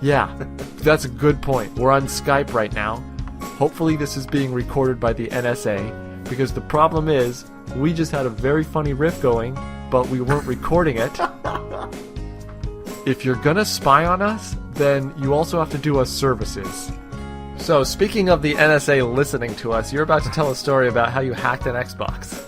Yeah, that's a good point. We're on Skype right now. Hopefully this is being recorded by the NSA, because the problem is we just had a very funny riff going, but we weren't recording it. If you're gonna spy on us, then you also have to do us services. So, speaking of the NSA listening to us, you're about to tell a story about how you hacked an Xbox.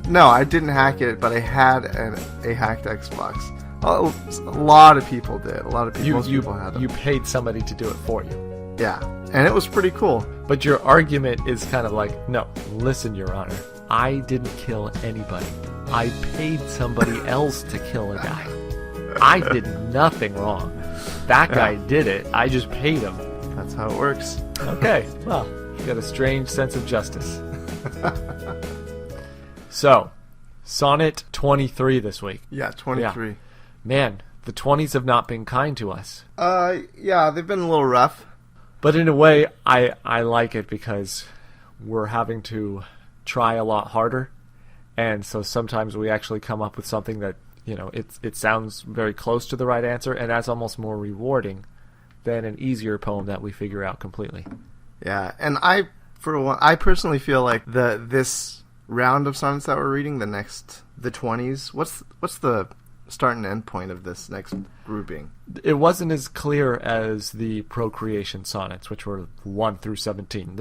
No, I didn't hack it, but I had a hacked Xbox. A lot of people did. A lot of people, most people had them. You paid somebody to do it for you. Yeah, and it was pretty cool. But your argument is kind of like, no, listen, Your Honor, I didn't kill anybody. I paid somebody else to kill a guy. I did nothing wrong. That guy did it. I just paid him. That's how it works. Okay, well, you got a strange sense of justice. So, Sonnet 23 this week. Yeah, 23. Yeah. Man, the 20s have not been kind to us. Yeah, they've been a little rough. But in a way, I like it because we're having to try a lot harder. And so sometimes we actually come up with something that, you know, it sounds very close to the right answer, and that's almost more rewarding than an easier poem that we figure out completely. Yeah, and I personally feel like this round of sonnets that we're reading, the 20s, what's the start and end point of this next grouping? It wasn't as clear as the procreation sonnets, which were 1 through 17.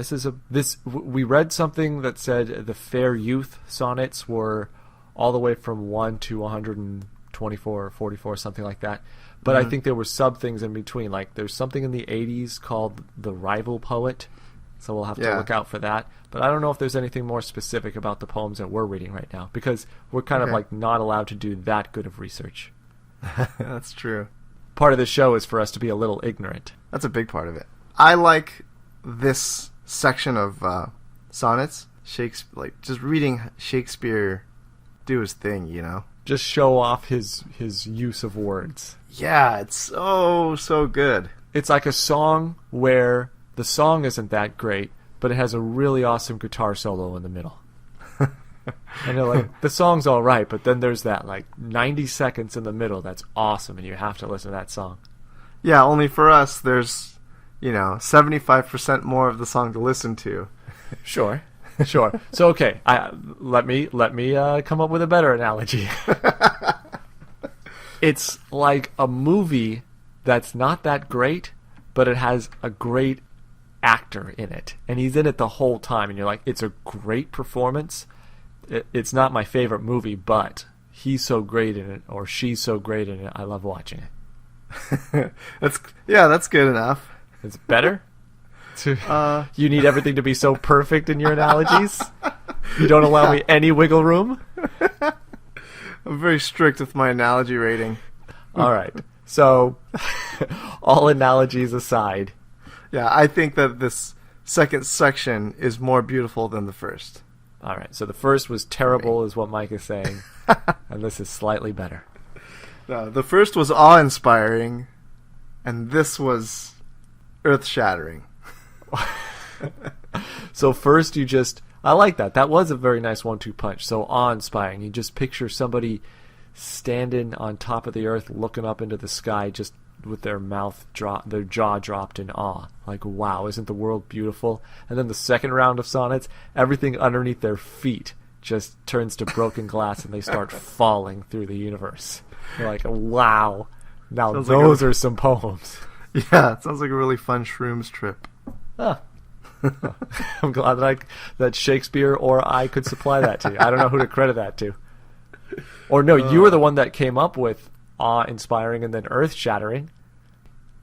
We read something that said the fair youth sonnets were all the way from 1 to 124 or 44, something like that. But I think there were sub things in between. Like there's something in the 80s called the rival poet, so we'll have to look out for that. But I don't know if there's anything more specific about the poems that we're reading right now, because we're kind of like not allowed to do that good of research. That's true. Part of the show is for us to be a little ignorant. That's a big part of it. I like this section of sonnets. Shakespeare, like just reading Shakespeare do his thing, you know? Just show off his use of words. Yeah, it's so good. It's like a song where the song isn't that great, but it has a really awesome guitar solo in the middle. And you're like, the song's all right, but then there's that like 90 seconds in the middle that's awesome, and you have to listen to that song. Yeah, only for us, there's, 75% more of the song to listen to. Sure. So okay, let me come up with a better analogy. It's like a movie that's not that great, but it has a great actor in it, and he's in it the whole time, and you're like, it's a great performance. It's not my favorite movie, but he's so great in it, or she's so great in it, I love watching it. That's good enough. It's better? You need everything to be so perfect in your analogies? You don't allow me any wiggle room? I'm very strict with my analogy rating. All right. So, all analogies aside. Yeah, I think that this second section is more beautiful than the first. All right. So the first was terrible, is what Mike is saying. And this is slightly better. No, the first was awe-inspiring, and this was earth-shattering. So first I like that. That was a very nice 1-2 punch. So awe-inspiring. You just picture somebody standing on top of the earth, looking up into the sky, just with their jaw dropped in awe. Like, wow, isn't the world beautiful? And then the second round of sonnets, everything underneath their feet just turns to broken glass, and they start falling through the universe. You're like, wow. Now those are some poems. Yeah, it sounds like a really fun shrooms trip. I'm glad that Shakespeare or I could supply that to you. I don't know who to credit that to. Or no, you were the one that came up with awe-inspiring and then earth-shattering.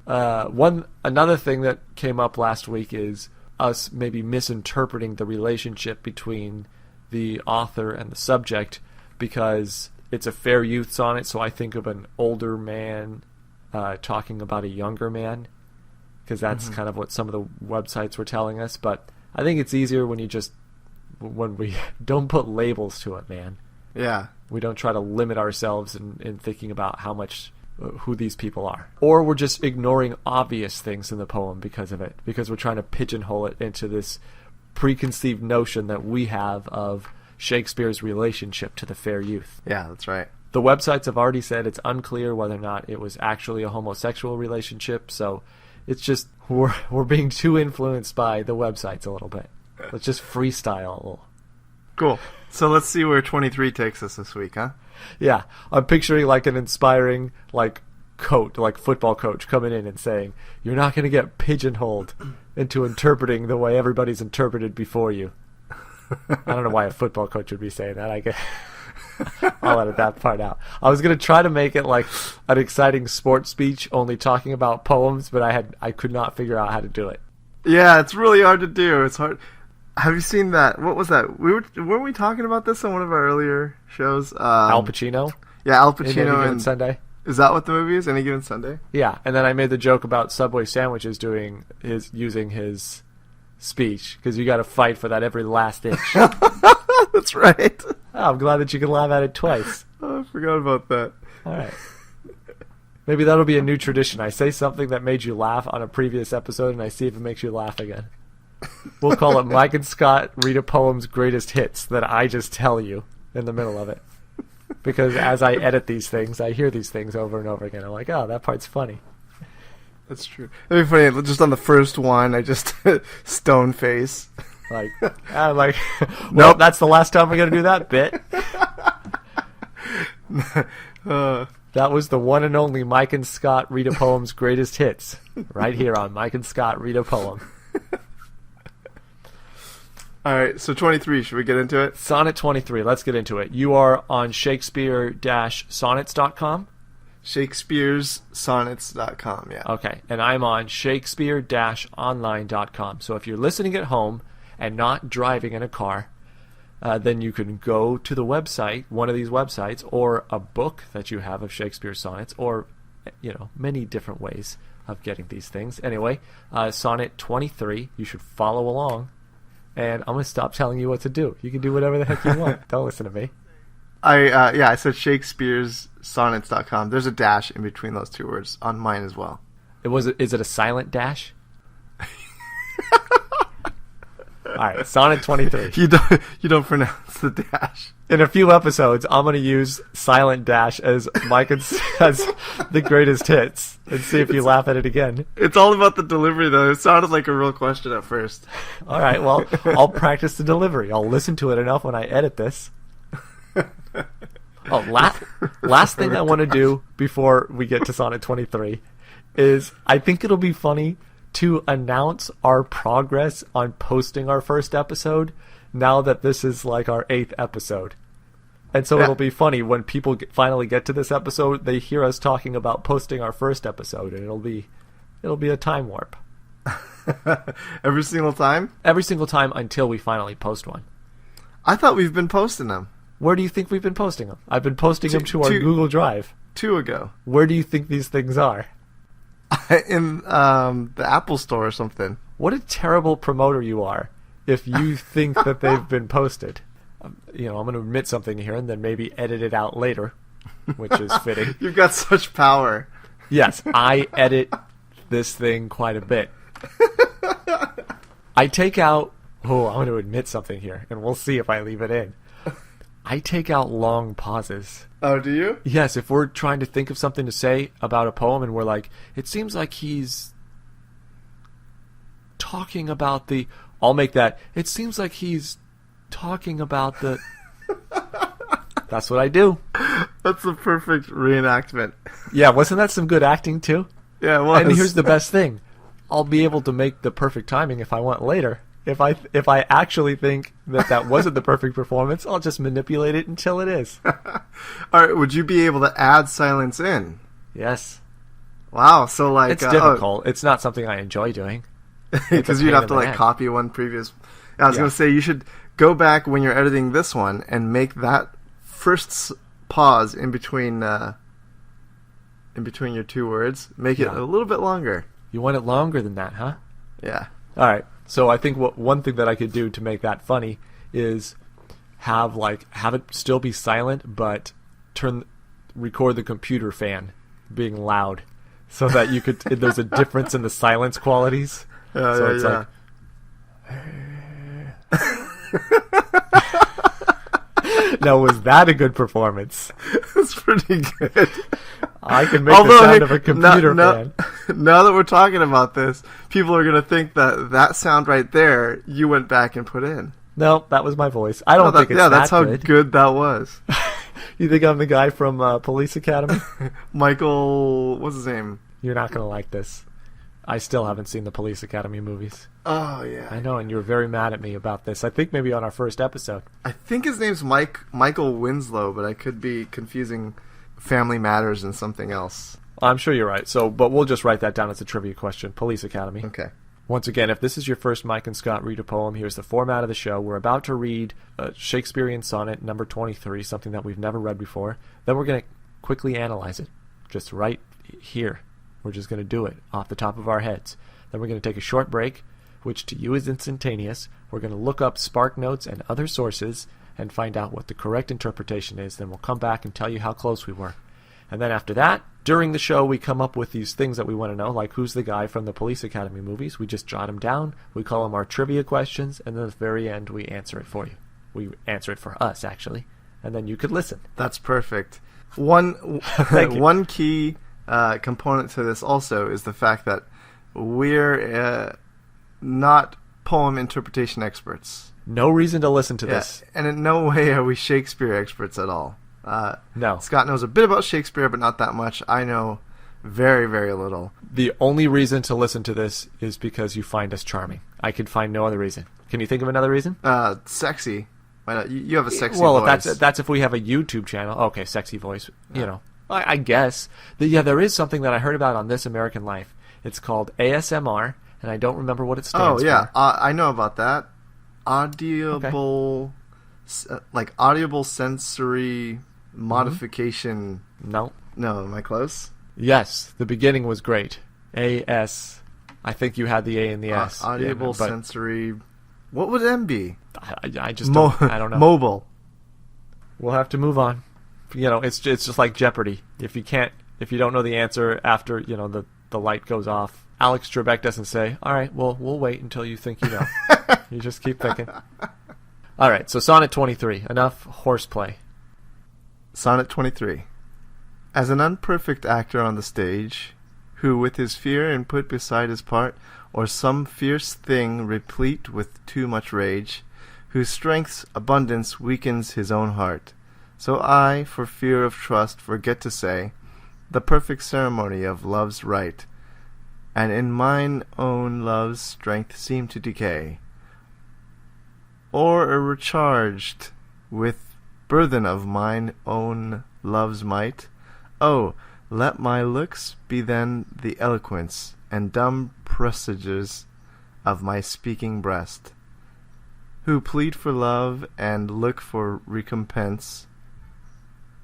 Another thing that came up last week is us maybe misinterpreting the relationship between the author and the subject, because it's a fair youth sonnet, so I think of an older man talking about a younger man, because that's kind of what some of the websites were telling us. But I think it's easier when we don't put labels to it, man. Yeah. We don't try to limit ourselves in thinking about who these people are. Or we're just ignoring obvious things in the poem because of it, because we're trying to pigeonhole it into this preconceived notion that we have of Shakespeare's relationship to the fair youth. Yeah, that's right. The websites have already said it's unclear whether or not it was actually a homosexual relationship, so it's just we're being too influenced by the websites a little bit. Let's just freestyle. Cool. So let's see where 23 takes us this week, huh? Yeah, I'm picturing like an inspiring football coach coming in and saying, "You're not going to get pigeonholed into interpreting the way everybody's interpreted before you." I don't know why a football coach would be saying that. I guess I'll edit that part out. I was going to try to make it like an exciting sports speech, only talking about poems, but I could not figure out how to do it. Yeah, it's really hard to do. It's hard. Have you seen that? What was that? Weren't we talking about this on one of our earlier shows? Al Pacino. Yeah, Al In Any Pacino Given and Sunday. Is that what the movie is? Any Given Sunday? Yeah, and then I made the joke about Subway sandwiches using his speech, because you got to fight for that every last inch. That's right. Oh, I'm glad that you can laugh at it twice. Oh, I forgot about that. All right. Maybe that'll be a new tradition. I say something that made you laugh on a previous episode, and I see if it makes you laugh again. We'll call it Mike and Scott read a poem's greatest hits that I just tell you in the middle of it. Because as I edit these things, I hear these things over and over again. I'm like, oh, that part's funny. That's true. That'd be funny. Just on the first one, I just stone face. Well, Nope. That's the last time we're going to do that bit. That was the one and only Mike and Scott read a poem's greatest hits. Right here on Mike and Scott read a poem. All right, so 23, should we get into it? Sonnet 23, let's get into it. You are on Shakespeare-sonnets.com? Shakespeare'ssonnets.com, yeah. Okay, and I'm on Shakespeare-online.com. So if you're listening at home and not driving in a car, then you can go to the website, one of these websites, or a book that you have of Shakespeare sonnets, or, many different ways of getting these things. Anyway, Sonnet 23, you should follow along. And I'm going to stop telling you what to do. You can do whatever the heck you want. Don't listen to me. I said Shakespeare'ssonnets.com. There's a dash in between those two words on mine as well. Is it a silent dash? All right, Sonnet 23. You don't pronounce the dash. In a few episodes, I'm going to use silent dash as Mike as the greatest hits, and see if you laugh at it again. It's all about the delivery, though. It sounded like a real question at first. All right, well, I'll practice the delivery. I'll listen to it enough when I edit this. Oh, last thing I want to do before we get to Sonnet 23 is I think it'll be funny to announce our progress on posting our first episode now that this is like our 8th episode. And so It'll be funny when people finally get to this episode, they hear us talking about posting our first episode, and it'll be a time warp. Every single time? Every single time until we finally post one. I thought we've been posting them. Where do you think we've been posting them? I've been posting them to our Google Drive. 2 ago. Where do you think these things are? In the Apple Store or something. What a terrible promoter you are if you think that they've been posted. I'm going to admit something here and then maybe edit it out later, which is fitting. You've got such power. Yes, I edit this thing quite a bit. I take out... Oh, I'm going to admit something here, and we'll see if I leave it in. I take out long pauses. Oh, do you? Yes, if we're trying to think of something to say about a poem and we're like, it seems like he's talking about the... I'll make that, it seems like he's talking about the... That's what I do. That's the perfect reenactment. Yeah, wasn't that some good acting too? Yeah, it was. And here's the best thing. I'll be able to make the perfect timing if I want later. If I actually think that wasn't the perfect performance, I'll just manipulate it until it is. All right, would you be able to add silence in? Yes. Wow, so like... It's difficult. It's not something I enjoy doing. Because you'd have to copy one previous... I was going to say, you should go back when you're editing this one and make that first pause in between your two words. Make it a little bit longer. You want it longer than that, huh? Yeah. All right. So I think one thing that I could do to make that funny is have it still be silent, but record the computer fan being loud, so that you could. There's a difference in the silence qualities. So Now, was that a good performance? That's pretty good. I can make the sound of a computer fan. Now that we're talking about this, people are going to think that sound right there, you went back and put in. No, that was my voice. I don't think it's that that's how good. Good that was. You think I'm the guy from Police Academy? Michael, what's his name? You're not going to like this. I still haven't seen the Police Academy movies. Oh, yeah. I know, and you were very mad at me about this. I think maybe on our first episode. I think his name's Michael Winslow, but I could be confusing Family Matters and something else. I'm sure you're right. But we'll just write that down as a trivia question. Police Academy. Okay. Once again, if this is your first Mike and Scott read a poem, here's the format of the show. We're about to read a Shakespearean sonnet, number 23, something that we've never read before. Then we're going to quickly analyze it, just right here. We're just going to do it off the top of our heads. Then we're going to take a short break, which to you is instantaneous. We're going to look up Spark Notes and other sources and find out what the correct interpretation is. Then we'll come back and tell you how close we were. And then after that, during the show, we come up with these things that we want to know, like who's the guy from the Police Academy movies. We just jot them down. We call them our trivia questions, and then at the very end, we answer it for you. We answer it for us, actually, and then you could listen. That's perfect. One key component to this also is the fact that we're not poem interpretation experts. No reason to listen to this. And in no way are we Shakespeare experts at all. No. Scott knows a bit about Shakespeare, but not that much. I know very, very little. The only reason to listen to this is because you find us charming. I could find no other reason. Can you think of another reason? Sexy. Why not? You have a sexy voice. Well, that's if we have a YouTube channel. Okay, sexy voice. You know, I guess. There is something that I heard about on This American Life. It's called ASMR, and I don't remember what it stands for. Oh, yeah. I know about that. Audible, like audible sensory modification. No. No, am I close? Yes, the beginning was great. AS. I think you had the A and the S. Audible sensory. What would M be? I just don't. I don't know. Mobile. We'll have to move on. It's just like Jeopardy. If you don't know the answer after the light goes off, Alex Trebek doesn't say, "All right, well, we'll wait until you think you know." You just keep thinking. All right, so Sonnet 23. Enough horseplay. Sonnet 23. As an unperfect actor on the stage, who with his fear and put beside his part, or some fierce thing replete with too much rage, whose strength's abundance weakens his own heart, so I, for fear of trust, forget to say the perfect ceremony of love's rite, and in mine own love's strength seem to decay, or recharged with burthen of mine own love's might. Oh, let my looks be then the eloquence and dumb presages of my speaking breast, who plead for love and look for recompense,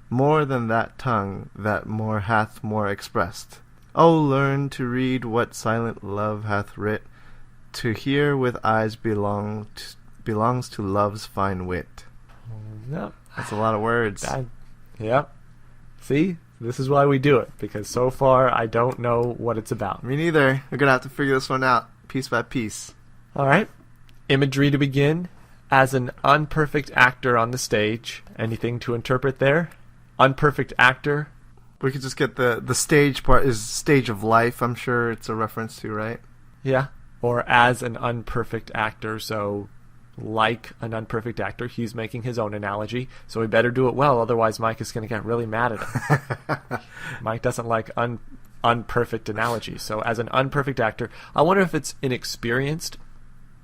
more than that tongue that more hath more expressed. Oh, learn to read what silent love hath writ, to hear with eyes belongs to love's fine wit. Yep. That's a lot of words. Yep. See? This is why we do it, because so far I don't know what it's about. Me neither. We're going to have to figure this one out piece by piece. All right. Imagery to begin. As an unperfect actor on the stage, anything to interpret there? Unperfect actor. We could just get the stage part is stage of life, I'm sure it's a reference to, right? Yeah. Or as an unperfect actor, so like an unperfect actor, he's making his own analogy, so we better do it well, otherwise Mike is going to get really mad at him. Mike doesn't like unperfect analogies. So as an unperfect actor, I wonder if it's inexperienced,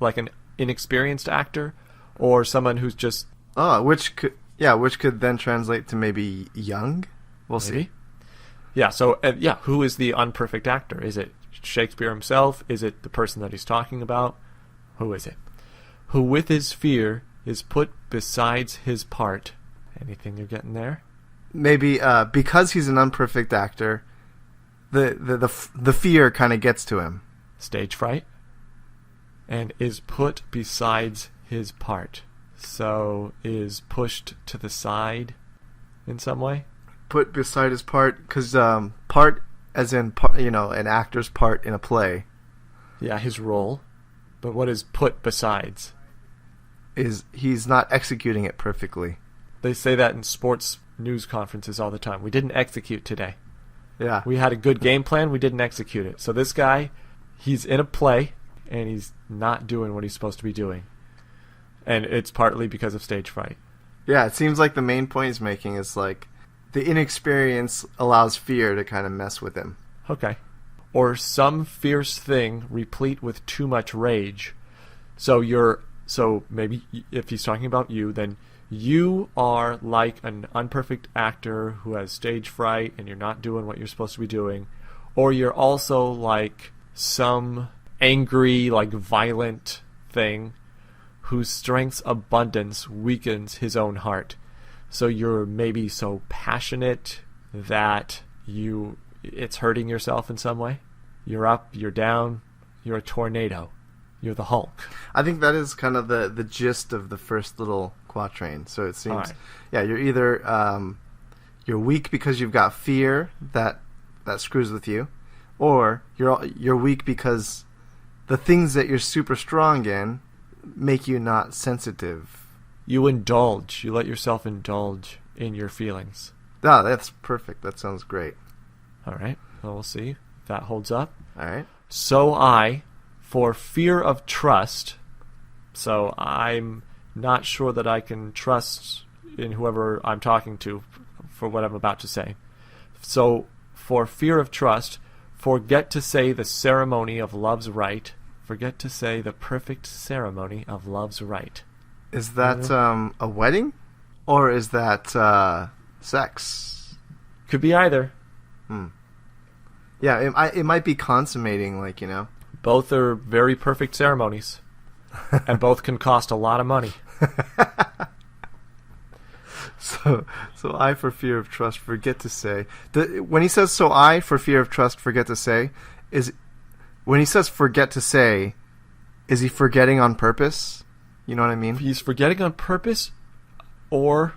like an inexperienced actor, or someone who's just... Oh, which could then translate to maybe young? We'll see. Yeah, so, who is the unperfect actor? Is it Shakespeare himself? Is it the person that he's talking about? Who is it? Who with his fear is put besides his part. Anything you're getting there? Maybe because he's an unperfect actor, the fear kind of gets to him. Stage fright. And is put besides his part. So is pushed to the side in some way? Put beside his part, because part as in, an actor's part in a play. Yeah, his role. But what is put besides? Is he's not executing it perfectly. They say that in sports news conferences all the time. We didn't execute today. Yeah. We had a good game plan. We didn't execute it. So this guy, he's in a play, and he's not doing what he's supposed to be doing. And it's partly because of stage fright. Yeah, it seems like the main point he's making is like the inexperience allows fear to kind of mess with him. Okay. Or some fierce thing replete with too much rage. So maybe if he's talking about you, then you are like an unperfect actor who has stage fright and you're not doing what you're supposed to be doing. Or you're also like some angry, like violent thing whose strength's abundance weakens his own heart. So you're maybe so passionate that it's hurting yourself in some way. You're up, you're down, you're a tornado. You're the Hulk. I think that is kind of the gist of the first little quatrain. So it seems, right. Yeah, you're either you're weak because you've got fear that screws with you, or you're weak because the things that you're super strong in make you not sensitive. You indulge. You let yourself indulge in your feelings. Ah, that's perfect. That sounds great. All right. Well, we'll see if that holds up. All right. So I, for fear of trust, so I'm not sure that I can trust in whoever I'm talking to for what I'm about to say. So, for fear of trust, forget to say the ceremony of love's rite. Forget to say the perfect ceremony of love's rite. Is that a wedding? Or is that sex? Could be either. Yeah, it might be consummating, like, Both are very perfect ceremonies. And both can cost a lot of money. So I, for fear of trust, forget to say. When he says, so I, for fear of trust, forget to say, when he says forget to say, is he forgetting on purpose? You know what I mean? He's forgetting on purpose, or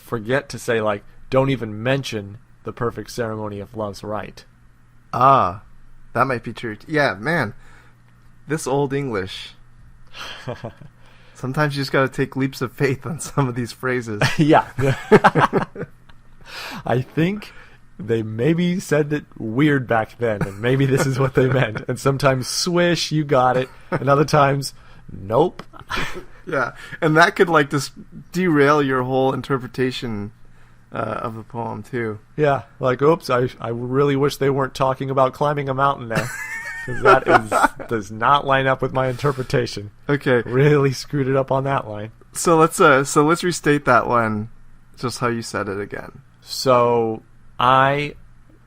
forget to say, like, don't even mention the perfect ceremony of love's rite. Ah, that might be true. Yeah, man, this old English. Sometimes you just got to take leaps of faith on some of these phrases. Yeah. I think they maybe said it weird back then, and maybe this is what they meant. And sometimes, swish, you got it. And other times, nope. Yeah, and that could, like, just derail your whole interpretation of the poem, too. Yeah, like, oops, I really wish they weren't talking about climbing a mountain there. Because that does not line up with my interpretation. Okay. Really screwed it up on that line. So let's restate that one, just how you said it again. So I,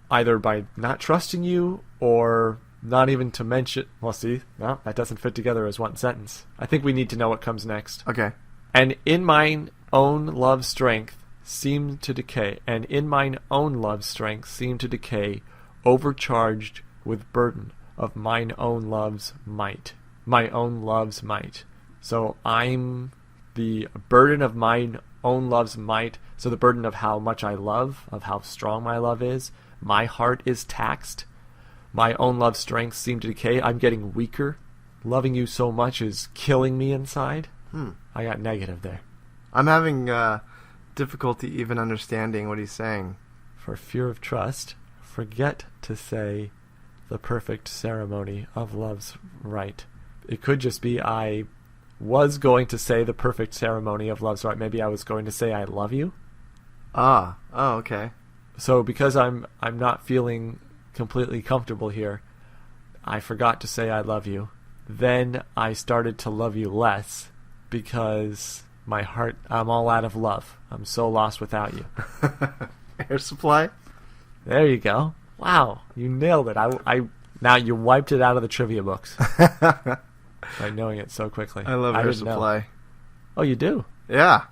either by not trusting you or not even to mention... Well, see, no, that doesn't fit together as one sentence. I think we need to know what comes next. Okay. And in mine own love's strength seemed to decay. And in mine own love's strength seemed to decay, overcharged with burden of mine own love's might. My own love's might. So I'm the burden of mine own love's might. So the burden of how much I love, of how strong my love is. My heart is taxed. My own love's strength seemed to decay. I'm getting weaker. Loving you so much is killing me inside. I got negative there. I'm having difficulty even understanding what he's saying. For fear of trust, forget to say the perfect ceremony of love's rite. It could just be I was going to say the perfect ceremony of love's rite. Maybe I was going to say I love you. Ah, oh, okay. So because I'm not feeling completely comfortable here, I forgot to say I love you. Then I started to love you less because my heart, I'm all out of love. I'm so lost without you. Air Supply? There you go. Wow, you nailed it. I now you wiped it out of the trivia books by knowing it so quickly. I love Air Supply. Know. Oh, you do? Yeah.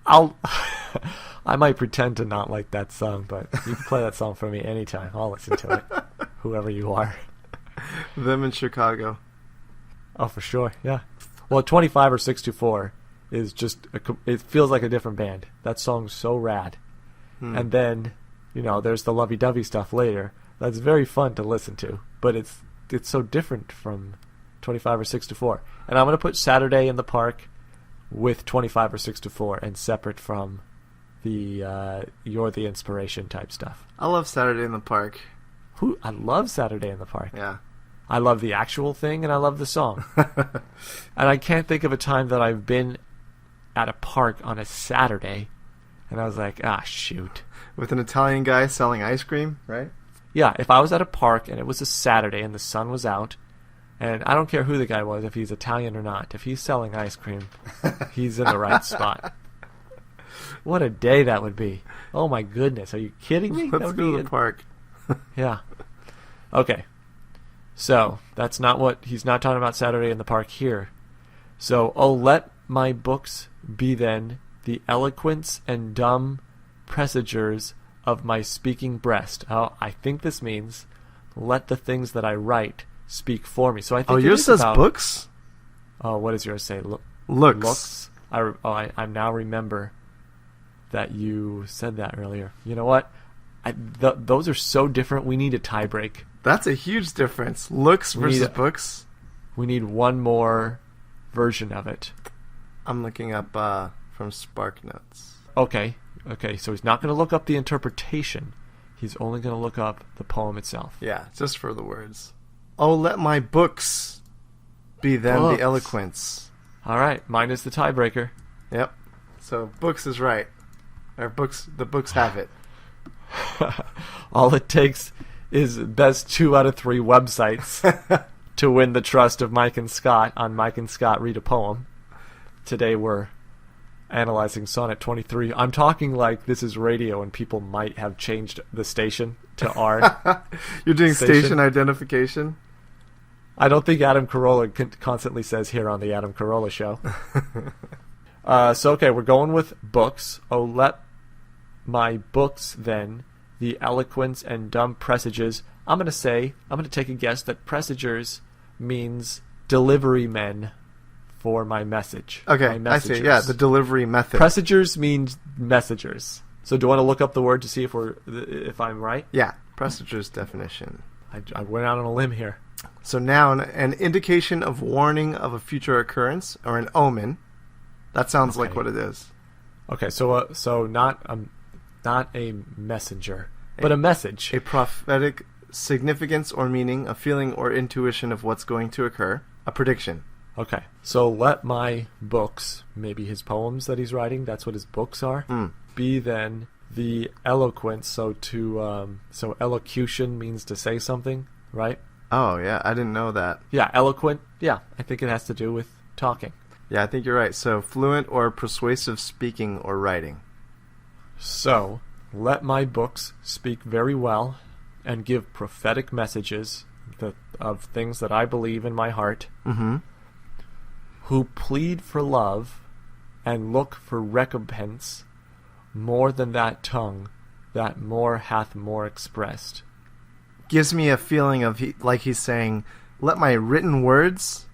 I might pretend to not like that song, but you can play that song for me anytime. I'll listen to it, whoever you are. Them in Chicago. Oh, for sure, yeah. Well, 25 or 624 is just, it feels like a different band. That song's so rad. And then, there's the lovey-dovey stuff later. That's very fun to listen to, but it's so different from 25 or 624. And I'm going to put Saturday in the Park with 25 or 6 to 4 and separate from the you're the inspiration type stuff. I love Saturday in the Park. I love Saturday in the Park. Yeah. I love the actual thing and I love the song. And I can't think of a time that I've been at a park on a Saturday and I was like, shoot. With an Italian guy selling ice cream, right? Yeah, if I was at a park and it was a Saturday and the sun was out, and I don't care who the guy was, if he's Italian or not, if he's selling ice cream, he's in the right spot. What a day that would be. Oh my goodness, are you kidding me? Let's go to the park. Yeah. Okay. So, that's not what, he's not talking about Saturday in the Park here. So, let my books be then the eloquence and dumb presagers of my speaking breast. I think this means, let the things that I write speak for me. So I think yours says books? Oh, what does yours say? Looks. I now remember that you said that earlier. You know what? Those are so different. We need a tie break. That's a huge difference. Looks versus books. We need one more version of it. I'm looking up from SparkNotes. Okay, so he's not going to look up the interpretation. He's only going to look up the poem itself. Yeah, just for the words. Oh, let my books be then the eloquence. All right, mine is the tiebreaker. Yep. So books is right. The books have it. All it takes is best 2 out of 3 websites to win the trust of Mike and Scott on Mike and Scott Read a Poem. Today we're analyzing Sonnet 23. I'm talking like this is radio and people might have changed the station to our You're doing station identification? I don't think Adam Carolla constantly says here on the Adam Carolla Show. Okay, we're going with books. Oh, let my books then the eloquence and dumb presages. I'm going to take a guess that presagers means delivery men for my message. Okay, I see. Yeah, the delivery method. Presagers means messengers. So do you want to look up the word to see if I'm right? Yeah, presagers definition. I went out on a limb here. So noun, an indication of warning of a future occurrence or an omen. That sounds like what it is. Okay, so not a messenger, but a message. A prophetic significance or meaning, a feeling or intuition of what's going to occur, a prediction. Okay, so let my books, maybe his poems that he's writing, that's what his books are, be then the eloquence. So elocution means to say something, right? Oh, yeah, I didn't know that. Yeah, eloquent, yeah, I think it has to do with talking. Yeah, I think you're right. So fluent or persuasive speaking or writing. So, let my books speak very well and give prophetic messages of things that I believe in my heart, who plead for love and look for recompense more than that tongue that more hath more expressed. Gives me a feeling of like he's saying, let my written words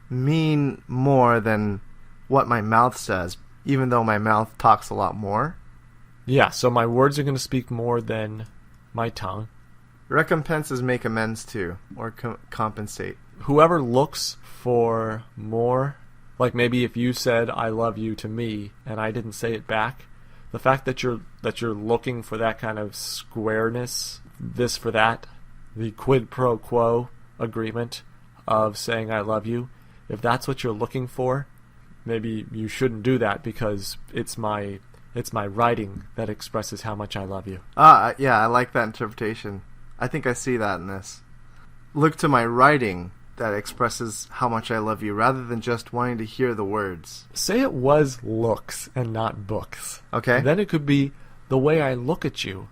mean more than what my mouth says, even though my mouth talks a lot more. Yeah, so my words are going to speak more than my tongue. Recompense is make amends to, or compensate. Whoever looks for more, like maybe if you said I love you to me and I didn't say it back, the fact that you're looking for that kind of squareness, this for that, the quid pro quo agreement of saying I love you, if that's what you're looking for, maybe you shouldn't do that because it's my writing that expresses how much I love you. Yeah, I like that interpretation. I think I see that in this. Look to my writing that expresses how much I love you rather than just wanting to hear the words. Say it was looks and not books. Okay. Then it could be the way I look at you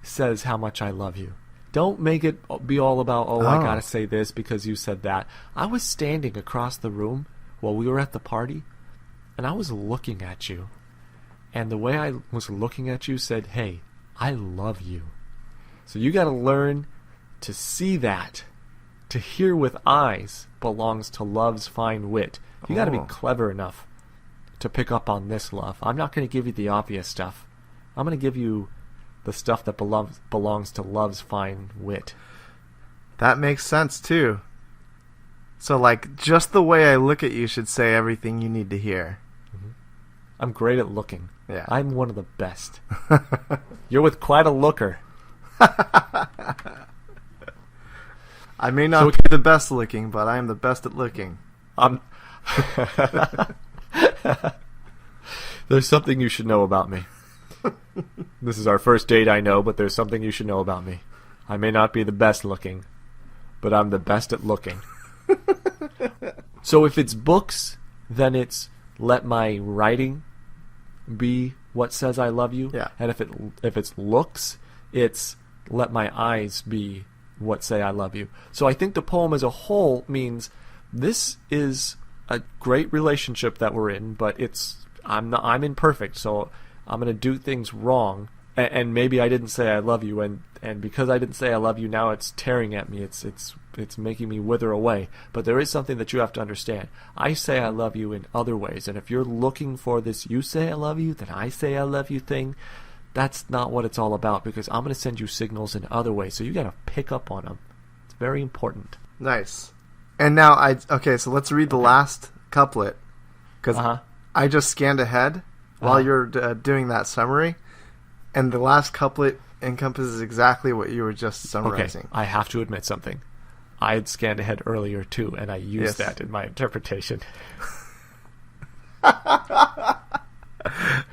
says how much I love you. Don't make it be all about, I gotta say this because you said that. I was standing across the room while we were at the party, and I was looking at you. And the way I was looking at you said, hey, I love you. So you gotta learn to see that. To hear with eyes belongs to love's fine wit. You gotta be clever enough to pick up on this love. I'm not gonna give you the obvious stuff. I'm gonna give you the stuff that belongs to love's fine wit. That makes sense, too. So, like, just the way I look at you should say everything you need to hear. I'm great at looking. Yeah. I'm one of the best. You're with quite a looker. I may not be the best looking, but I am the best at looking. There's something you should know about me. This is our first date, I know, but there's something you should know about me. I may not be the best looking, but I'm the best at looking. So if it's books, then it's let my writing be what says I love you. Yeah. And if it's looks, it's let my eyes be what say I love you. So I think the poem as a whole means this is a great relationship that we're in, but I'm imperfect, so I'm going to do things wrong, and maybe I didn't say I love you, and because I didn't say I love you, now it's tearing at me. It's making me wither away. But there is something that you have to understand. I say I love you in other ways, and if you're looking for this you say I love you, then I say I love you thing, that's not what it's all about, because I'm going to send you signals in other ways, so you got to pick up on them. It's very important. Nice. And now so let's read the last couplet, because I just scanned ahead while you're doing that summary, and the last couplet encompasses exactly what you were just summarizing. Okay, I have to admit something. I had scanned ahead earlier too, and I used that in my interpretation.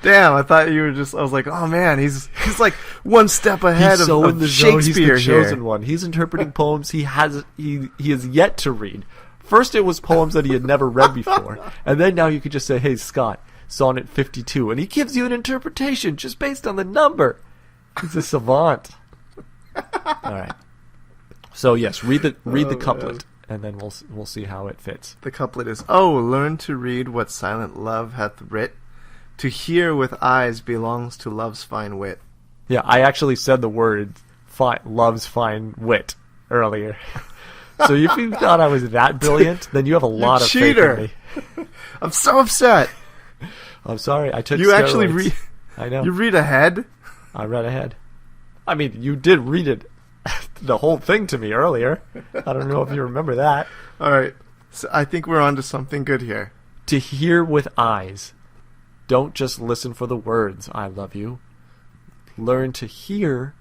Damn, I thought you were just... I was like, oh man, he's like one step ahead he's so of in the zone. Shakespeare. He's the chosen one. He's interpreting poems he has yet to read. First it was poems that he had never read before, and then now you could just say, hey Scott, Sonnet 52, and he gives you an interpretation just based on the number. He's a savant. All right. So yes, read the couplet, and then we'll see how it fits. The couplet is, oh, learn to read what silent love hath writ. To hear with eyes belongs to love's fine wit. Yeah, I actually said the word love's fine wit earlier. So if you thought I was that brilliant, then you have a lot of cheater. faith in me. I'm so upset. I'm sorry, I took You steroids. actually read... I know. You read ahead? I read ahead. I mean, you did read it, the whole thing to me earlier. I don't know if you remember that. All right. So I think we're on to something good here. To hear with eyes. Don't just listen for the words, I love you. Learn to hear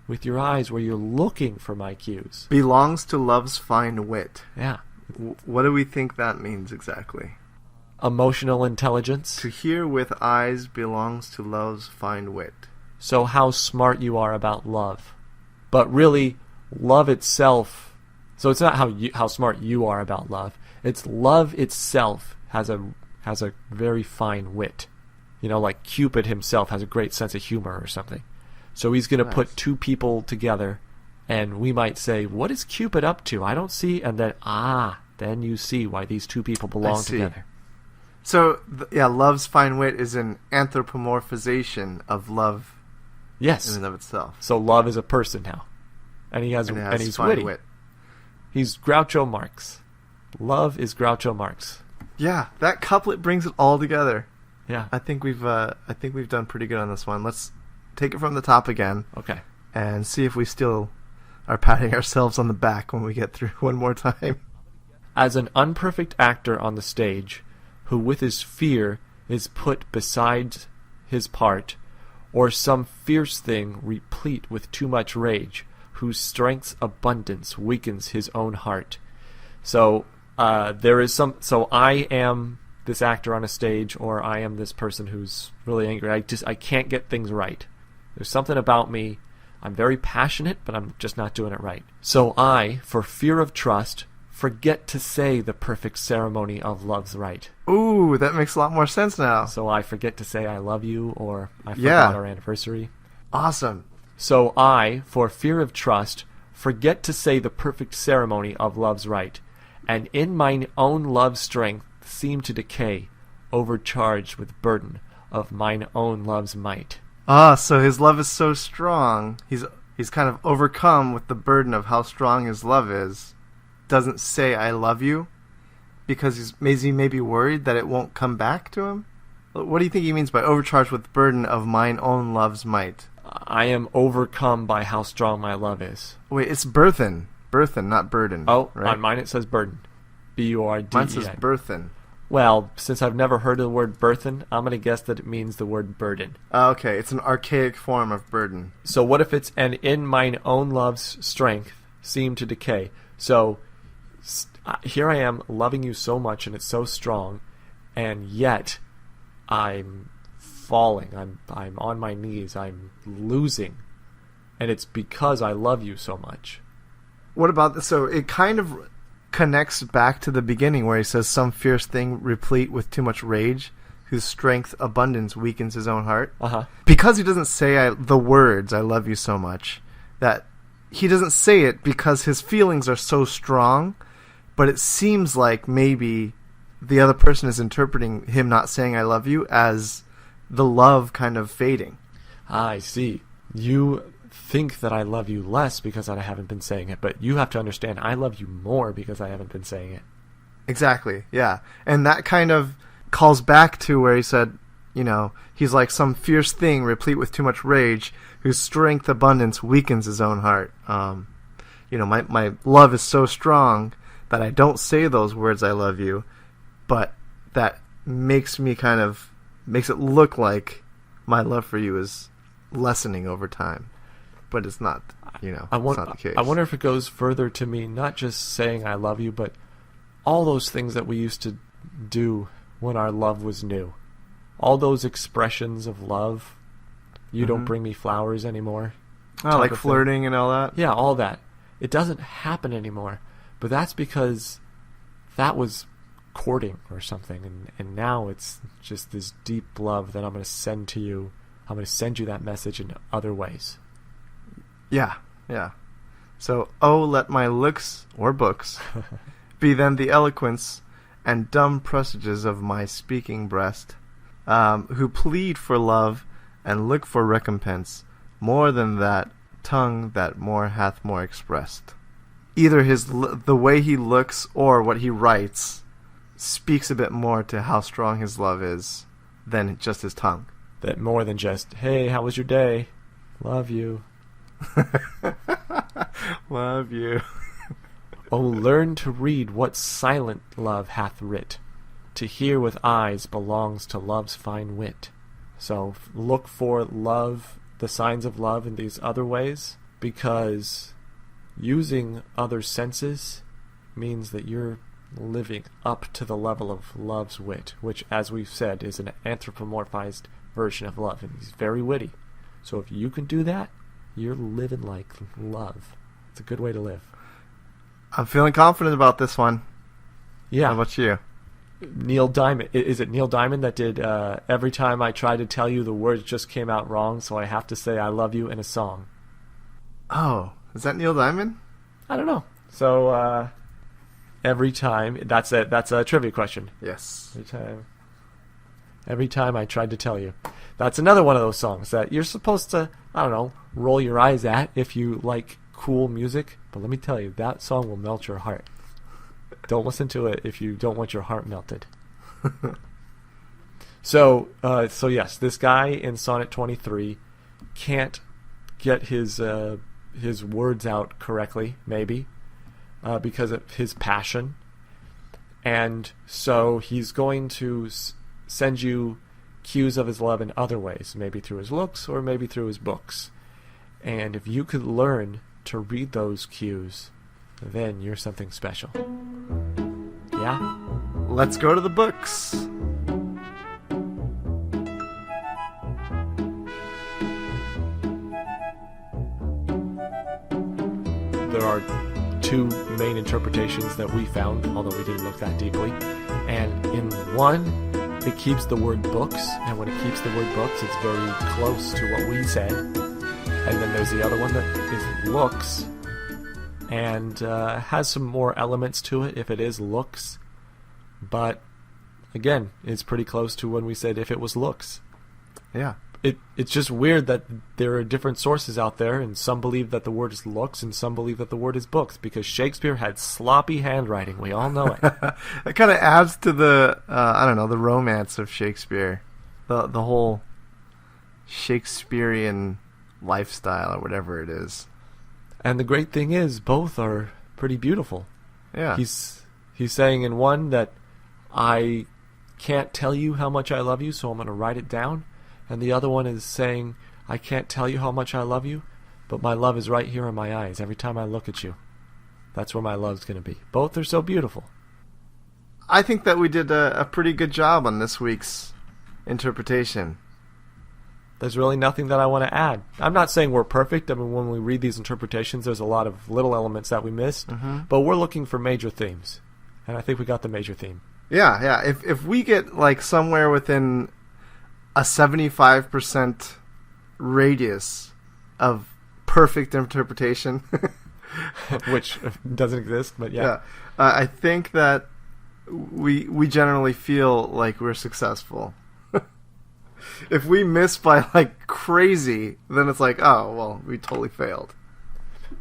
with your eyes where you're looking for my cues. Belongs to love's fine wit. Yeah. What do we think that means exactly? Emotional intelligence. To hear with eyes belongs to love's fine wit. So how smart you are about love. But really, love itself... So it's not how smart you are about love. It's love itself has a very fine wit. You know, like Cupid himself has a great sense of humor or something. So he's going to put two people together, and we might say, what is Cupid up to? I don't see. And then, then you see why these two people belong together. So, love's fine wit is an anthropomorphization of love. Yes. In and of itself. So love is a person now. And he's witty. Wit. He's Groucho Marx. Love is Groucho Marx. Yeah, that couplet brings it all together. Yeah. I think we've done pretty good on this one. Let's take it from the top again. Okay. And see if we still are patting ourselves on the back when we get through one more time. As an unperfect actor on the stage, who with his fear is put beside his part, or some fierce thing replete with too much rage, whose strength's abundance weakens his own heart. So so I am this actor on a stage, or I am this person who's really angry. I can't get things right. There's something about me. I'm very passionate, but I'm just not doing it right. So I, for fear of trust, forget to say the perfect ceremony of love's right. Ooh, that makes a lot more sense now. So I forget to say I love you, or I forgot our anniversary. Awesome. So I, for fear of trust, forget to say the perfect ceremony of love's right, and in mine own love's strength seem to decay, overcharged with burden of mine own love's might. So his love is so strong, he's kind of overcome with the burden of how strong his love is. Doesn't say I love you because he's maybe worried that it won't come back to him. What do you think he means by overcharged with burden of mine own love's might? I am overcome by how strong my love is. Wait, it's burthen, not burden. Oh, right? on mine it says burden. B-U-R-D-E-N. Mine says burthen. Well, since I've never heard of the word burthen, I'm going to guess that it means the word burden. Okay, it's an archaic form of burden. So what if it's, and in mine own love's strength seem to decay? So here I am loving you so much and it's so strong, and yet I'm falling. I'm on my knees. I'm losing. And it's because I love you so much. What about this? So it kind of connects back to the beginning where he says, some fierce thing replete with too much rage, whose strength abundance weakens his own heart. Because he doesn't say the words, I love you so much, that he doesn't say it because his feelings are so strong, but it seems like maybe the other person is interpreting him not saying I love you as the love kind of fading. I see. You think that I love you less because I haven't been saying it, but you have to understand I love you more because I haven't been saying it. Exactly, yeah. And that kind of calls back to where he said, you know, he's like some fierce thing replete with too much rage, whose strength abundance weakens his own heart. You know, my love is so strong that I don't say those words I love you, but that makes it look like my love for you is lessening over time. But it's not, you know, it's not the case. I wonder if it goes further to mean not just saying I love you, but all those things that we used to do when our love was new. All those expressions of love. You don't bring me flowers anymore. Oh, like flirting and all that? Yeah, all that. It doesn't happen anymore. But that's because that was courting or something. And now it's just this deep love that I'm going to send to you. I'm going to send you that message in other ways. Yeah, yeah. So, oh, let my looks, or books, be then the eloquence and dumb presages of my speaking breast, who plead for love and look for recompense, more than that tongue that more hath more expressed. Either the way he looks or what he writes speaks a bit more to how strong his love is than just his tongue. That more than just, hey, how was your day? Love you. Love you. Oh, learn to read what silent love hath writ. To hear with eyes belongs to love's fine wit. So look for love, the signs of love in these other ways, because using other senses means that you're living up to the level of love's wit, which, as we've said, is an anthropomorphized version of love, and he's very witty. So if you can do that, you're living like love. It's a good way to live. I'm feeling confident about this one. Yeah. How about you? Neil Diamond. Is it Neil Diamond that did every time I try to tell you the words just came out wrong, so I have to say I love you in a song? Oh, is that Neil Diamond? I don't know. So every time, that's a trivia question. Yes. Every time I tried to tell you. That's another one of those songs that you're supposed to, I don't know, roll your eyes at if you like cool music. But let me tell you, that song will melt your heart. Don't listen to it if you don't want your heart melted. So yes, this guy in Sonnet 23 can't get his words out correctly, maybe, because of his passion. And so he's going to send you cues of his love in other ways, maybe through his looks or maybe through his books. And if you could learn to read those cues, then you're something special. Yeah? Let's go to the books. There are two main interpretations that we found, although we didn't look that deeply. And in one, it keeps the word books, and when it keeps the word books, it's very close to what we said. And then there's the other one that is looks, and has some more elements to it if it is looks. But again, it's pretty close to when we said if it was looks. Yeah. It's just weird that there are different sources out there, and some believe that the word is looks, and some believe that the word is books, because Shakespeare had sloppy handwriting. We all know it. It kind of adds to the, the romance of Shakespeare. The whole Shakespearean lifestyle, or whatever it is. And the great thing is, both are pretty beautiful. Yeah. He's saying in one that I can't tell you how much I love you, so I'm going to write it down. And the other one is saying, I can't tell you how much I love you, but my love is right here in my eyes. Every time I look at you, that's where my love's going to be. Both are so beautiful. I think that we did a pretty good job on this week's interpretation. There's really nothing that I want to add. I'm not saying we're perfect. I mean, when we read these interpretations, there's a lot of little elements that we missed. But we're looking for major themes. And I think we got the major theme. Yeah. If we get like somewhere within a 75% radius of perfect interpretation, which doesn't exist, but yeah. I think that we generally feel like we're successful. If we miss by like crazy, then it's like, oh, well, we totally failed.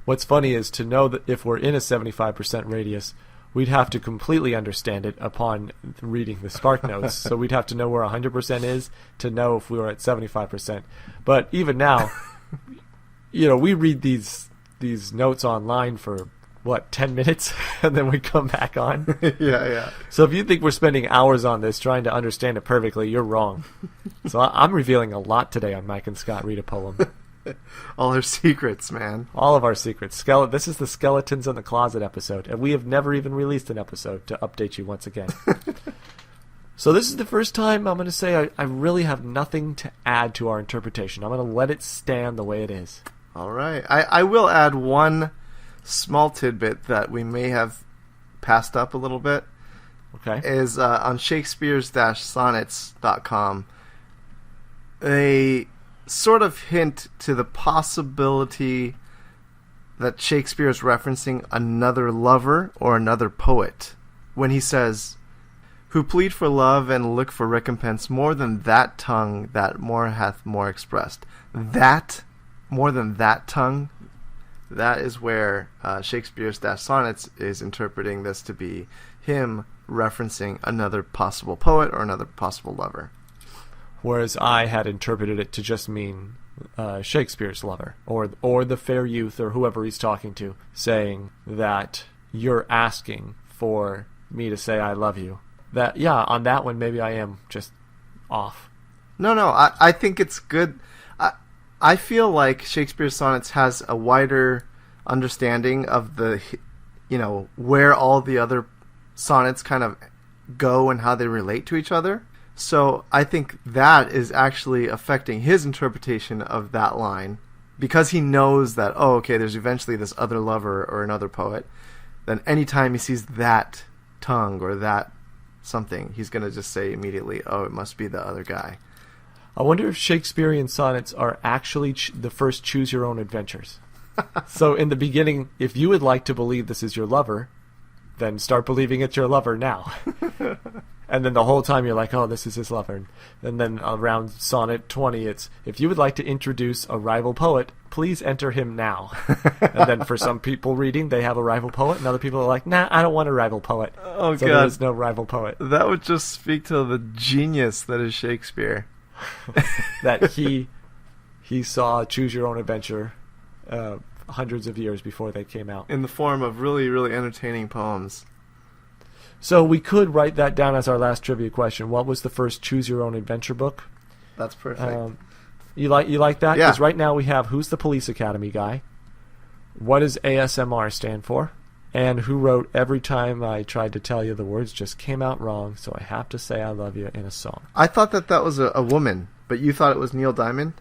What's funny is to know that if we're in a 75% radius, we'd have to completely understand it upon reading the Spark Notes. So we'd have to know where 100% is to know if we were at 75%. But even now, we read these notes online for, 10 minutes? And then we come back on? Yeah. So if you think we're spending hours on this trying to understand it perfectly, you're wrong. So I'm revealing a lot today on Mike and Scott Read a Poem. All our secrets, man. All of our secrets. This is the Skeletons in the Closet episode, and we have never even released an episode to update you once again. So this is the first time I'm going to say I really have nothing to add to our interpretation. I'm going to let it stand the way it is. All right. I will add one small tidbit that we may have passed up a little bit. Okay. Is on Shakespeare's-sonnets.com, they sort of hint to the possibility that Shakespeare is referencing another lover or another poet when he says, who plead for love and look for recompense more than that tongue that more hath more expressed. That, more than that tongue, that is where Shakespeare's-sonnets is interpreting this to be him referencing another possible poet or another possible lover. Whereas I had interpreted it to just mean Shakespeare's lover, or the fair youth, or whoever he's talking to, saying that you're asking for me to say I love you. That, yeah, on that one, maybe I am just off. No, I think it's good. I feel like Shakespeare's Sonnets has a wider understanding of the, where all the other sonnets kind of go and how they relate to each other. So I think that is actually affecting his interpretation of that line, because he knows that, there's eventually this other lover or another poet. Then anytime he sees that tongue or that something, he's going to just say immediately, it must be the other guy. I wonder if Shakespearean sonnets are actually the first choose-your-own adventures. So in the beginning, if you would like to believe this is your lover, then start believing it's your lover now. And then the whole time you're like, this is his lover. And then around sonnet 20, it's, if you would like to introduce a rival poet, please enter him now. And then for some people reading, they have a rival poet, and other people are like, nah, I don't want a rival poet. Oh, so God. there is no rival poet. That would just speak to the genius that is Shakespeare. That he saw Choose Your Own Adventure hundreds of years before they came out. In the form of really, really entertaining poems. So we could write that down as our last trivia question. What was the first Choose Your Own Adventure book? That's perfect. You like that? Yeah. Because right now we have Who's the Police Academy Guy? What does ASMR stand for? And who wrote Every Time I Tried to Tell You the Words Just Came Out Wrong, so I have to say I love you in a song. I thought that was a woman, but you thought it was Neil Diamond?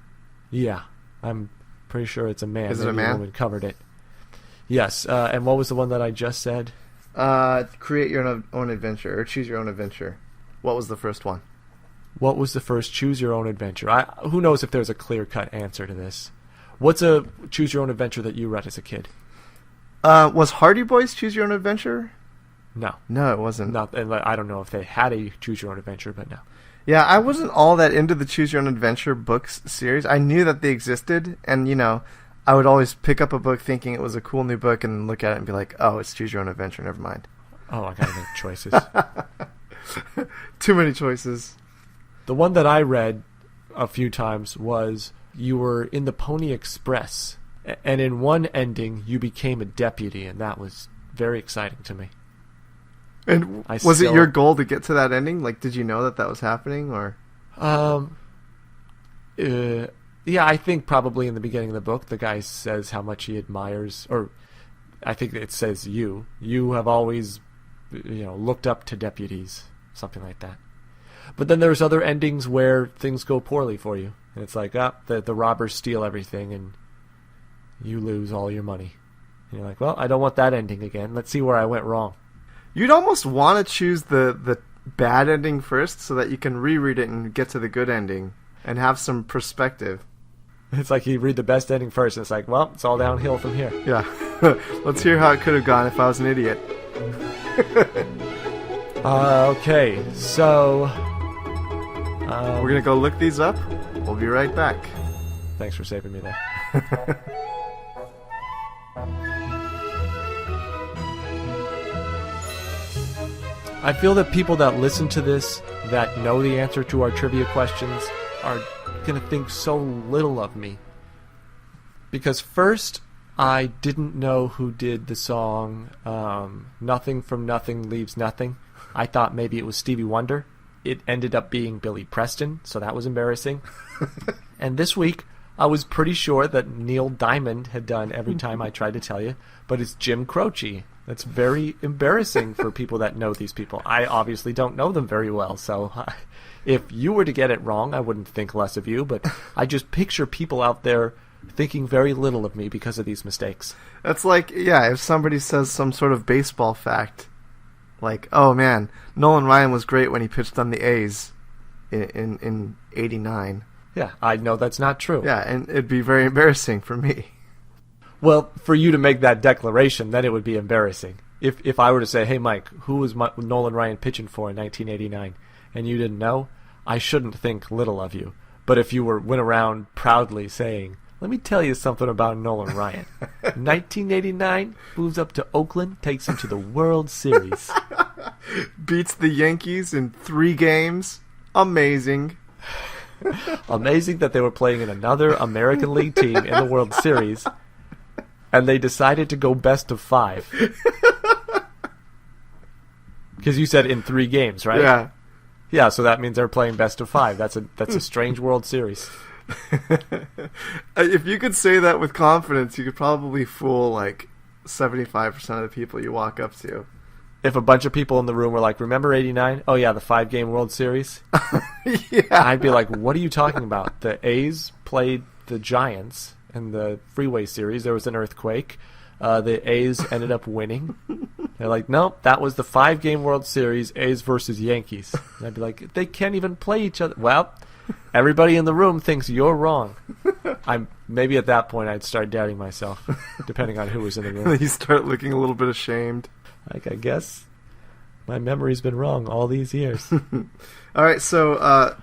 Yeah, I'm pretty sure it's a man. Is it a man? A woman covered it. Yes, and what was the one that I just said? Create Your Own Adventure, or Choose Your Own Adventure. What was the first one? What was the first Choose Your Own Adventure? Who knows if there's a clear-cut answer to this. What's a Choose Your Own Adventure that you read as a kid? Was Hardy Boys Choose Your Own Adventure? No. No, it wasn't. Not, and I don't know if they had a Choose Your Own Adventure, but no. Yeah, I wasn't all that into the Choose Your Own Adventure books series. I knew that they existed, and, I would always pick up a book thinking it was a cool new book and look at it and be like, it's Choose Your Own Adventure, never mind. Oh, I gotta make choices. Too many choices. The one that I read a few times was you were in the Pony Express, and in one ending you became a deputy, and that was very exciting to me. And was it your goal to get to that ending? Like, did you know that was happening, or? Yeah, I think probably in the beginning of the book, the guy says how much he admires, or I think it says you have always, looked up to deputies, something like that. But then there's other endings where things go poorly for you. And it's like, the robbers steal everything and you lose all your money. And you're like, well, I don't want that ending again. Let's see where I went wrong. You'd almost want to choose the bad ending first so that you can reread it and get to the good ending and have some perspective. It's like you read the best ending first and it's like, well, it's all downhill from here. Yeah. Let's hear how it could have gone if I was an idiot. Okay, so... we're going to go look these up. We'll be right back. Thanks for saving me there. I feel that people that listen to this, that know the answer to our trivia questions, are going to think so little of me. Because first, I didn't know who did the song Nothing from Nothing Leaves Nothing. I thought maybe it was Stevie Wonder. It ended up being Billy Preston, so that was embarrassing. And this week, I was pretty sure that Neil Diamond had done Every Time I Tried to Tell You, but it's Jim Croce. That's very embarrassing for people that know these people. I obviously don't know them very well, so if you were to get it wrong, I wouldn't think less of you, but I just picture people out there thinking very little of me because of these mistakes. That's like, if somebody says some sort of baseball fact, like, oh man, Nolan Ryan was great when he pitched on the A's in 89. Yeah, I know that's not true. Yeah, and it'd be very embarrassing for me. Well, for you to make that declaration, then it would be embarrassing. If I were to say, hey Mike, who was Nolan Ryan pitching for in 1989, and you didn't know, I shouldn't think little of you. But if you went around proudly saying, let me tell you something about Nolan Ryan. 1989, moves up to Oakland, takes him to the World Series. Beats the Yankees in 3 games. Amazing. Amazing that they were playing in another American League team in the World Series, and they decided to go best of 5. Because you said in 3 games, right? Yeah. Yeah, so that means they're playing best of 5. That's a strange World Series. If you could say that with confidence, you could probably fool like 75% of the people you walk up to. If a bunch of people in the room were like, remember 89? Oh yeah, the 5-game World Series? Yeah. I'd be like, what are you talking about? The A's played the Giants in the Freeway Series. There was an earthquake. The A's ended up winning. They're like, nope, that was the 5-game World Series, A's versus Yankees. And I'd be like, they can't even play each other. Well, everybody in the room thinks you're wrong. Maybe at that point I'd start doubting myself, depending on who was in the room. You start looking a little bit ashamed. Like, I guess my memory's been wrong all these years. All right, so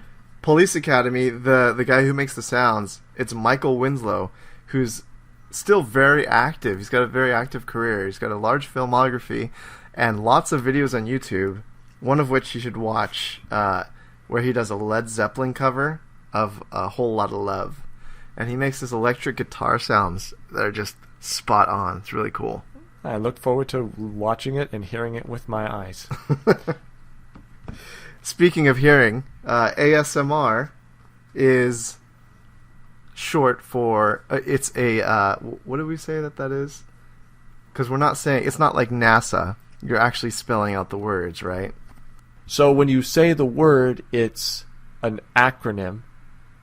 Police Academy, the guy who makes the sounds, it's Michael Winslow, who's still very active. He's got a very active career. He's got a large filmography and lots of videos on YouTube, one of which you should watch, where he does a Led Zeppelin cover of A Whole Lot of Love. And he makes this electric guitar sounds that are just spot on. It's really cool. I look forward to watching it and hearing it with my eyes. Speaking of hearing, ASMR is short for it's a what do we say that is? Because we're not saying, it's not like NASA. You're actually spelling out the words, right? So when you say the word, it's an acronym,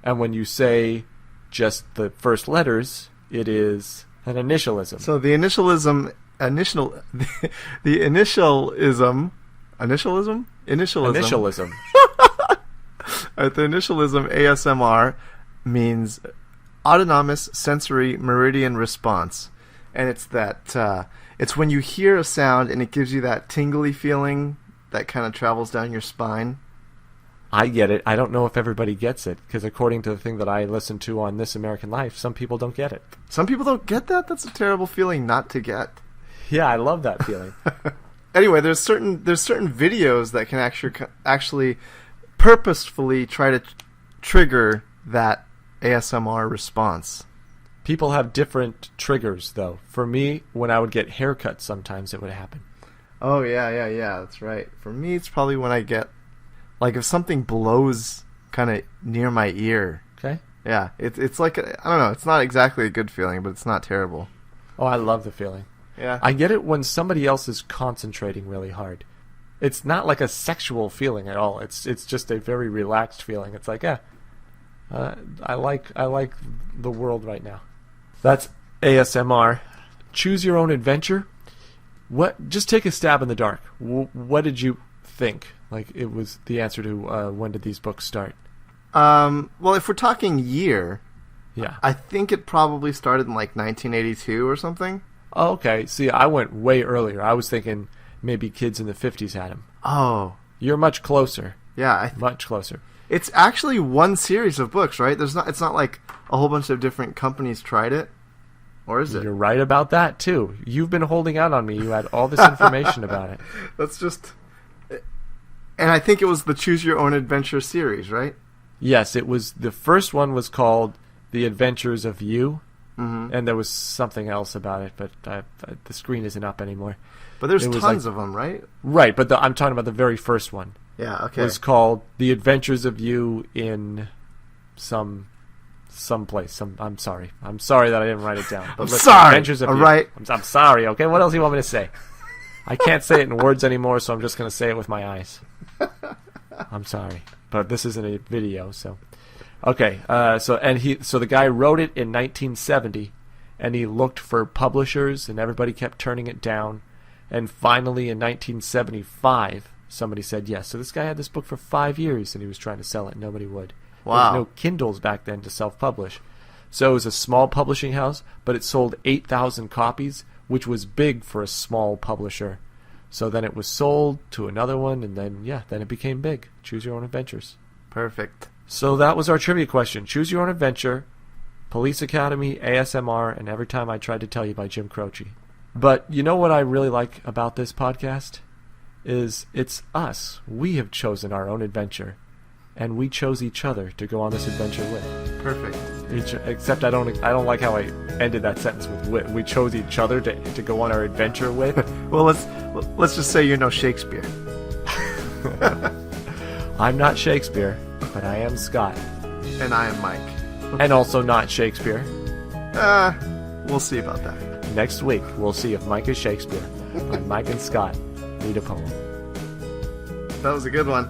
and when you say just the first letters, it is an initialism. So the initialism. The initialism. The initialism ASMR means autonomous sensory meridian response, and it's that it's when you hear a sound and it gives you that tingly feeling that kind of travels down your spine. I get it. I don't know if everybody gets it, because according to the thing that I listen to on This American Life, some people don't get it. Some people don't get that? That's a terrible feeling not to get. Yeah, I love that feeling. Anyway, there's certain videos that can actually purposefully try to trigger that ASMR response. People have different triggers, though. For me, when I would get haircuts, sometimes it would happen. Oh, yeah. That's right. For me, it's probably when I get, like, if something blows kind of near my ear. Okay. Yeah, it's like, I don't know, it's not exactly a good feeling, but it's not terrible. Oh, I love the feeling. Yeah. I get it when somebody else is concentrating really hard. It's not like a sexual feeling at all. It's just a very relaxed feeling. It's like, I like the world right now. That's ASMR. Choose your own adventure. What? Just take a stab in the dark. What did you think? Like it was the answer to when did these books start? Well, if we're talking year, Yeah. I think it probably started in like 1982 or something. Oh, okay. See, I went way earlier. I was thinking maybe kids in the 50s had them. Oh, You're much closer. yeah. Much closer. It's actually one series of books, right? It's not like a whole bunch of different companies tried it, or is it? You're right about that too. You've been holding out on me. You had all this information about it. That's just. And I think it was the Choose Your Own Adventure series, right? Yes, it was. The first one was called The Adventures of You, Mm-hmm. and there was something else about it, but the screen isn't up anymore. But there's It was tons like- of them, right? Right, but I'm talking about the very first one. Yeah. Okay. Was called The Adventures of You in some place. I'm sorry. I'm sorry that I didn't write it down. But I'm listen, sorry, Adventures of all You. right? I'm sorry. Okay, what else do you want me to say? I can't say it in words anymore, so I'm just going to say it with my eyes. I'm sorry, but this isn't a video, so okay. So the guy wrote it in 1970, and he looked for publishers, and everybody kept turning it down, and finally in 1975, somebody said yes. So this guy had this book for 5 years, and he was trying to sell it, and nobody would. Wow. There was no Kindles back then to self-publish, so it was a small publishing house, but it sold 8,000 copies, which was big for a small publisher. So then it was sold to another one, and then it became big. Choose Your Own Adventures. Perfect. So that was our trivia question. Choose Your Own Adventure, Police Academy, ASMR, and Every Time I Tried to Tell You by Jim Croce. But you know what I really like about this podcast? Is it's us. We have chosen our own adventure, and we chose each other to go on this adventure with. Perfect. Except I don't like how I ended that sentence with. We chose each other to go on our adventure with. Well, let's just say you know Shakespeare. I'm not Shakespeare, but I am Scott. And I am Mike. And also not Shakespeare. We'll see about that. Next week, we'll see if Mike is Shakespeare. When Mike and Scott read a poem. That was a good one.